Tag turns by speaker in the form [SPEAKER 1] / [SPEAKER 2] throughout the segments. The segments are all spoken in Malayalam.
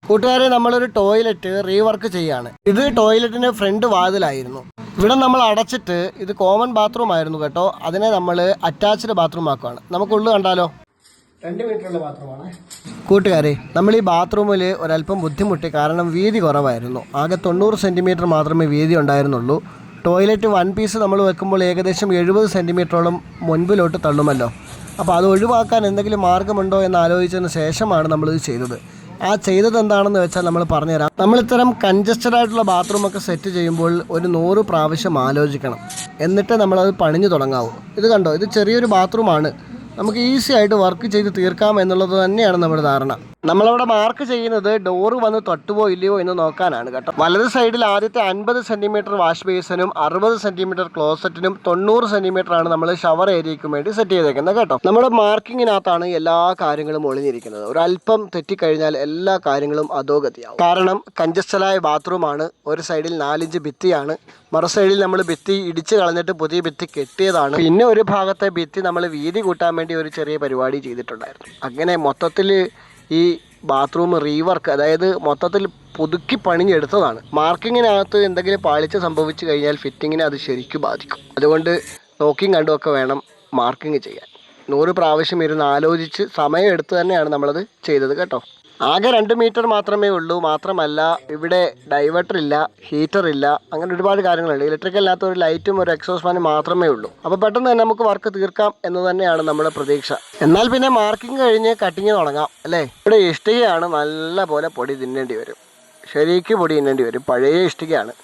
[SPEAKER 1] കൂട്ടുകാരെ, നമ്മളൊരു ടോയ്ലറ്റ് റീവർക്ക് ചെയ്യാണ്. ഇത് ടോയ്ലറ്റിൻ്റെ ഫ്രണ്ട് വാതിലായിരുന്നു. ഇവിടെ നമ്മൾ അടച്ചിട്ട് ഇത് കോമൺ ബാത്റൂം ആയിരുന്നു കേട്ടോ. അതിനെ നമ്മൾ അറ്റാച്ച്ഡ് ബാത്റൂം ആക്കുകയാണ്. നമുക്കുള്ളു കണ്ടാലോ. 2 മീറ്ററുള്ള ബാത്റൂമാണ്. കൂട്ടുകാരെ, നമ്മൾ ഈ ബാത്റൂമിൽ ഒരല്പം ബുദ്ധിമുട്ടി. കാരണം വീതി കുറവായിരുന്നു. ആകെ 90 സെൻറ്റിമീറ്റർ മാത്രമേ വീതി ഉണ്ടായിരുന്നുള്ളൂ. ടോയ്ലറ്റ് 1 പീസ് നമ്മൾ വെക്കുമ്പോൾ ഏകദേശം 70 സെൻറ്റിമീറ്ററോളം മുൻപിലോട്ട് തള്ളുമല്ലോ. അപ്പോൾ അത് ഒഴിവാക്കാൻ എന്തെങ്കിലും മാർഗ്ഗമുണ്ടോ എന്ന് ആലോചിച്ചതിന് ശേഷമാണ് നമ്മളിത് ചെയ്തത്. ആ ചെയ്തത് എന്താണെന്ന് വെച്ചാൽ നമ്മൾ പറഞ്ഞുതരാം. നമ്മളിത്തരം കൺജസ്റ്റഡ് ആയിട്ടുള്ള ബാത്റൂമൊക്കെ സെറ്റ് ചെയ്യുമ്പോൾ ഒരു 100 പ്രാവശ്യം ആലോചിക്കണം. എന്നിട്ട് നമ്മളത് പണിഞ്ഞു തുടങ്ങാവൂ. ഇത് കണ്ടോ, ഇത് ചെറിയൊരു ബാത്റൂമാണ്. നമുക്ക് ഈസി ആയിട്ട് വർക്ക് ചെയ്ത് തീർക്കാം എന്നുള്ളത് തന്നെയാണ് നമ്മുടെ ധാരണ. നമ്മളവിടെ മാർക്ക് ചെയ്യുന്നത് ഡോറ് വന്ന് തട്ടുവോ ഇല്ലയോ എന്ന് നോക്കാനാണ് കേട്ടോ. വലത് സൈഡിൽ ആദ്യത്തെ 50 സെൻറ്റിമീറ്റർ വാഷ് ബേസിനും 60 സെൻറ്റിമീറ്റർ ക്ലോസറ്റിനും 90 സെൻറ്റിമീറ്റർ ആണ് നമ്മൾ ഷവർ ഏരിയയ്ക്കും വേണ്ടി സെറ്റ് ചെയ്തേക്കുന്നത് കേട്ടോ. നമ്മുടെ മാർക്കിങ്ങിനകത്താണ് എല്ലാ കാര്യങ്ങളും ഒളിഞ്ഞിരിക്കുന്നത്. ഒരല്പം തെറ്റിക്കഴിഞ്ഞാൽ എല്ലാ കാര്യങ്ങളും അധോഗതിയാവും. കാരണം കൺജസ്റ്റഡായ ബാത്റൂമാണ്. ഒരു സൈഡിൽ 4 ഇഞ്ച് ഭിത്തിയാണ്, മറു സൈഡിൽ നമ്മൾ ഭിത്തി ഇടിച്ച് കളഞ്ഞിട്ട് പുതിയ ഭിത്തി കെട്ടിയതാണ്. പിന്നെ ഒരു ഭാഗത്തെ ഭിത്തി നമ്മൾ വീതി കൂട്ടാൻ വേണ്ടി ഒരു ചെറിയ പരിപാടി ചെയ്തിട്ടുണ്ടായിരുന്നു. അങ്ങനെ മൊത്തത്തിൽ ഈ ബാത്റൂം റീവർക്ക്, അതായത് മൊത്തത്തിൽ പുതുക്കി പണിഞ്ഞെടുത്തതാണ്. മാർക്കിങ്ങിനകത്ത് എന്തെങ്കിലും പാളിച്ച സംഭവിച്ചു കഴിഞ്ഞാൽ ഫിറ്റിങ്ങിനെ അത് ശരിക്കും ബാധിക്കും. അതുകൊണ്ട് നോക്കിയും കണ്ടുമൊക്കെ വേണം മാർക്കിങ് ചെയ്യാൻ. 100 പ്രാവശ്യം ഇരുന്ന് ആലോചിച്ച് സമയം എടുത്ത് തന്നെയാണ് നമ്മളത് ചെയ്തത് കേട്ടോ. ആകെ 2 മീറ്റർ മാത്രമേ ഉള്ളൂ. മാത്രമല്ല ഇവിടെ ഡൈവേർട്ടർ ഇല്ല, ഹീറ്റർ ഇല്ല, അങ്ങനെ ഒരുപാട് കാര്യങ്ങളുണ്ട്. ഇലക്ട്രിക്കൽ അല്ലാത്ത ഒരു ലൈറ്റും ഒരു എക്സോസ്റ്റ് ഫാനും മാത്രമേ ഉള്ളൂ. അപ്പോൾ പെട്ടെന്ന് തന്നെ നമുക്ക് വർക്ക് തീർക്കാം എന്ന് തന്നെയാണ് നമ്മുടെ പ്രതീക്ഷ. എന്നാൽ പിന്നെ മാർക്കിങ് കഴിഞ്ഞ് കട്ടിങ് തുടങ്ങാം അല്ലേ. ഇവിടെ ഇഷ്ടികയാണ്, നല്ല പോലെ പൊടി തിന്നേണ്ടി വരും. ശരിക്കും പൊടി തിന്നേണ്ടി വരും. പഴയ ഇഷ്ടികയാണ്.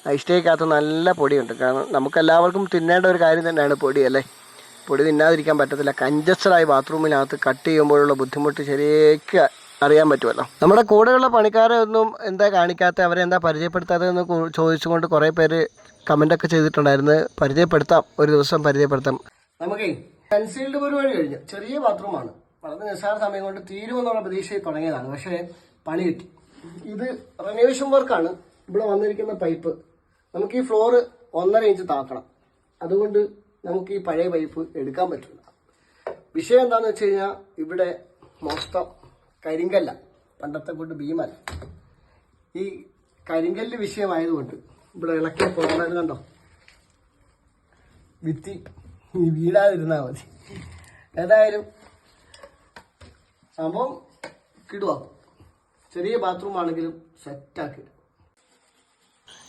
[SPEAKER 1] ആ ഇഷ്ടികക്കകത്ത് നല്ല പൊടിയുണ്ട്. കാരണം നമുക്കെല്ലാവർക്കും തിന്നേണ്ട ഒരു കാര്യം തന്നെയാണ് പൊടി അല്ലേ. പൊടി തിന്നാതിരിക്കാൻ പറ്റത്തില്ല. കൺജസ്റ്റഡായ ബാത്റൂമിനകത്ത് കട്ട് ചെയ്യുമ്പോഴുള്ള ബുദ്ധിമുട്ട് ശരിക്കും അറിയാൻ പറ്റുമല്ലോ. നമ്മുടെ കൂടെയുള്ള പണിക്കാരെ ഒന്നും എന്താ കാണിക്കാത്ത, അവരെ എന്താ പരിചയപ്പെടുത്താത്തതെന്ന് ചോദിച്ചുകൊണ്ട് കുറേ പേര് കമൻ്റൊക്കെ ചെയ്തിട്ടുണ്ടായിരുന്നു. പരിചയപ്പെടുത്താം, ഒരു ദിവസം പരിചയപ്പെടുത്താം. നമുക്കേ കൺസീൽഡ് പരിപാടി കഴിഞ്ഞു. ചെറിയ ബാത്റൂമാണ്. വളരെ നിസ്സാര സമയം കൊണ്ട് തീരുമെന്നുള്ള പ്രതീക്ഷയിൽ തുടങ്ങിയതാണ്. പക്ഷേ പണി കിട്ടി. ഇത് റെനോവേഷൻ വർക്കാണ്. ഇവിടെ വന്നിരിക്കുന്ന പൈപ്പ് നമുക്ക് ഈ ഫ്ലോറ് 1.5 ഇഞ്ച് താക്കണം. അതുകൊണ്ട് നമുക്ക് ഈ പഴയ പൈപ്പ് എടുക്കാൻ പറ്റില്ല. വിഷയം എന്താണെന്ന് വെച്ച് കഴിഞ്ഞാൽ ഇവിടെ മൊത്തം കരിങ്കല്ല, പണ്ടത്തെ കൊണ്ട് ഭീമല്ല. ഈ കരിങ്കല്ല് വിഷയമായതുകൊണ്ട് ഇവിടെ ഇളക്കിയ പുറമേത് കണ്ടോ, ഭിത്തി വീടാതിരുന്നാൽ മതി. ഏതായാലും സംഭവം കിടുവാക്കും. ചെറിയ ബാത്റൂം ആണെങ്കിലും സെറ്റാക്കി.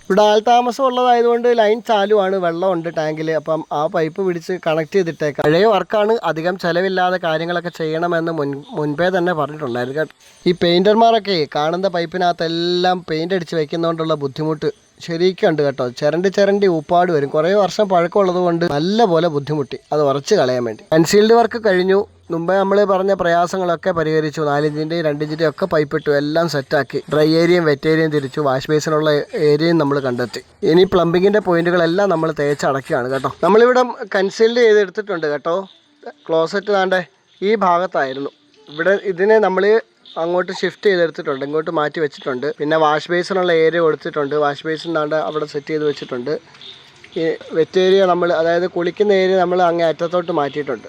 [SPEAKER 1] ഇവിടെ ആൾതാമസം ഉള്ളതായതുകൊണ്ട് ലൈൻ ചാലുവാണ്, വെള്ളമുണ്ട് ടാങ്കിൽ. അപ്പം ആ പൈപ്പ് പിടിച്ച് കണക്ട് ചെയ്തിട്ടേക്കാം. പഴയ വർക്കാണ്, അധികം ചിലവില്ലാതെ കാര്യങ്ങളൊക്കെ ചെയ്യണമെന്ന് മുൻപേ തന്നെ പറഞ്ഞിട്ടുണ്ടായിരുന്നു കേട്ടോ. ഈ പെയിൻറ്റർമാരൊക്കെ കാണുന്ന പൈപ്പിനകത്തെല്ലാം പെയിൻ്റ് അടിച്ച് വയ്ക്കുന്നതുകൊണ്ടുള്ള ബുദ്ധിമുട്ട് ശരിക്കും ഉണ്ട് കേട്ടോ. ചിരണ്ടി ഉപ്പാട് വരും. കുറേ വർഷം പഴക്കമുള്ളത് കൊണ്ട് നല്ല പോലെ ബുദ്ധിമുട്ടി അത് ഉറച്ച് കളയാൻ വേണ്ടി. കൺസീൽഡ് വർക്ക് കഴിഞ്ഞു. മുമ്പേ നമ്മൾ പറഞ്ഞ പ്രയാസങ്ങളൊക്കെ പരിഹരിച്ചു. 4 ഇഞ്ചിൻ്റെയും 2 ഇഞ്ചിൻ്റെയും ഒക്കെ പൈപ്പ് ഇട്ടു. എല്ലാം സെറ്റാക്കി. ഡ്രൈ ഏരിയയും വെറ്റ് ഏരിയയും തിരിച്ചു. വാഷ് ബേസിനുള്ള ഏരിയയും നമ്മൾ കണ്ടെത്തി. ഇനി പ്ലംബിങ്ങിൻ്റെ പോയിന്റുകളെല്ലാം നമ്മൾ തേച്ചടക്കുകയാണ് കേട്ടോ. നമ്മളിവിടെ കൺസീൽഡ് ചെയ്തെടുത്തിട്ടുണ്ട് കേട്ടോ. ക്ലോസറ്റ് താണ്ടെ ഈ ഭാഗത്തായിരുന്നു. ഇവിടെ ഇതിനെ നമ്മൾ അങ്ങോട്ട് ഷിഫ്റ്റ് ചെയ്തെടുത്തിട്ടുണ്ട്, ഇങ്ങോട്ട് മാറ്റി വെച്ചിട്ടുണ്ട്. പിന്നെ വാഷ് ബേസിനുള്ള ഏരിയ കൊടുത്തിട്ടുണ്ട്. വാഷ് ബേസിൻ താണ്ട് അവിടെ സെറ്റ് ചെയ്ത് വെച്ചിട്ടുണ്ട്. ഈ വെറ്റ് ഏരിയ നമ്മൾ, അതായത് കുളിക്കുന്ന ഏരിയ നമ്മൾ അങ്ങേ അറ്റത്തോട്ട് മാറ്റിയിട്ടുണ്ട്.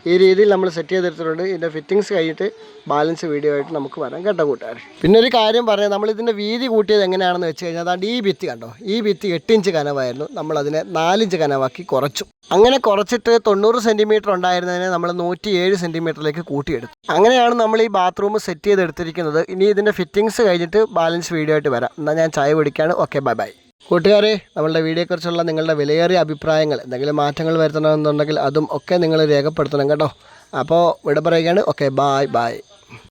[SPEAKER 1] ഈ രീതിയിൽ നമ്മൾ സെറ്റ് ചെയ്തെടുത്തിട്ടുണ്ട്. ഇതിൻ്റെ ഫിറ്റിങ്സ് കഴിഞ്ഞിട്ട് ബാലൻസ് വീഡിയോ ആയിട്ട് നമുക്ക് വരാം കേട്ടോ കൂട്ടുകാർ. പിന്നെ ഒരു കാര്യം പറയാം, നമ്മളിതിൻ്റെ വീതി കൂട്ടിയത് എങ്ങനെയാണെന്ന് വെച്ച് കഴിഞ്ഞാൽ അതാണ്ട് ഈ ഭിത്തി കണ്ടോ, ഈ ഭിത്തി 8 ഇഞ്ച് കനവായിരുന്നു. നമ്മളതിനെ 4 ഇഞ്ച് കനവാക്കി കുറച്ചു. അങ്ങനെ കുറച്ചിട്ട് 90 സെൻറ്റിമീറ്റർ ഉണ്ടായിരുന്നതിനെ നമ്മൾ 107 സെൻറ്റിമീറ്ററിലേക്ക് കൂട്ടിയെടുത്തു. അങ്ങനെയാണ് നമ്മൾ ഈ ബാത്റൂം സെറ്റ് ചെയ്തെടുത്തിരിക്കുന്നത്. ഇനി ഇതിൻ്റെ ഫിറ്റിങ്സ് കഴിഞ്ഞിട്ട് ബാലൻസ് വീഡിയോ ആയിട്ട് വരാം. എന്നാൽ ഞാൻ ചായ കുടിക്കുകയാണ്. Okay, bye bye. കൂട്ടുകാരെ, നമ്മളുടെ വീഡിയോയെക്കുറിച്ചുള്ള നിങ്ങളുടെ വിലയേറിയ അഭിപ്രായങ്ങൾ, എന്തെങ്കിലും മാറ്റങ്ങൾ വരുത്തണമെന്നുണ്ടെങ്കിൽ അതും ഒക്കെ നിങ്ങൾ രേഖപ്പെടുത്തണം കേട്ടോ. അപ്പോൾ ഇവിടെ പറയുകയാണ്. Okay, bye bye.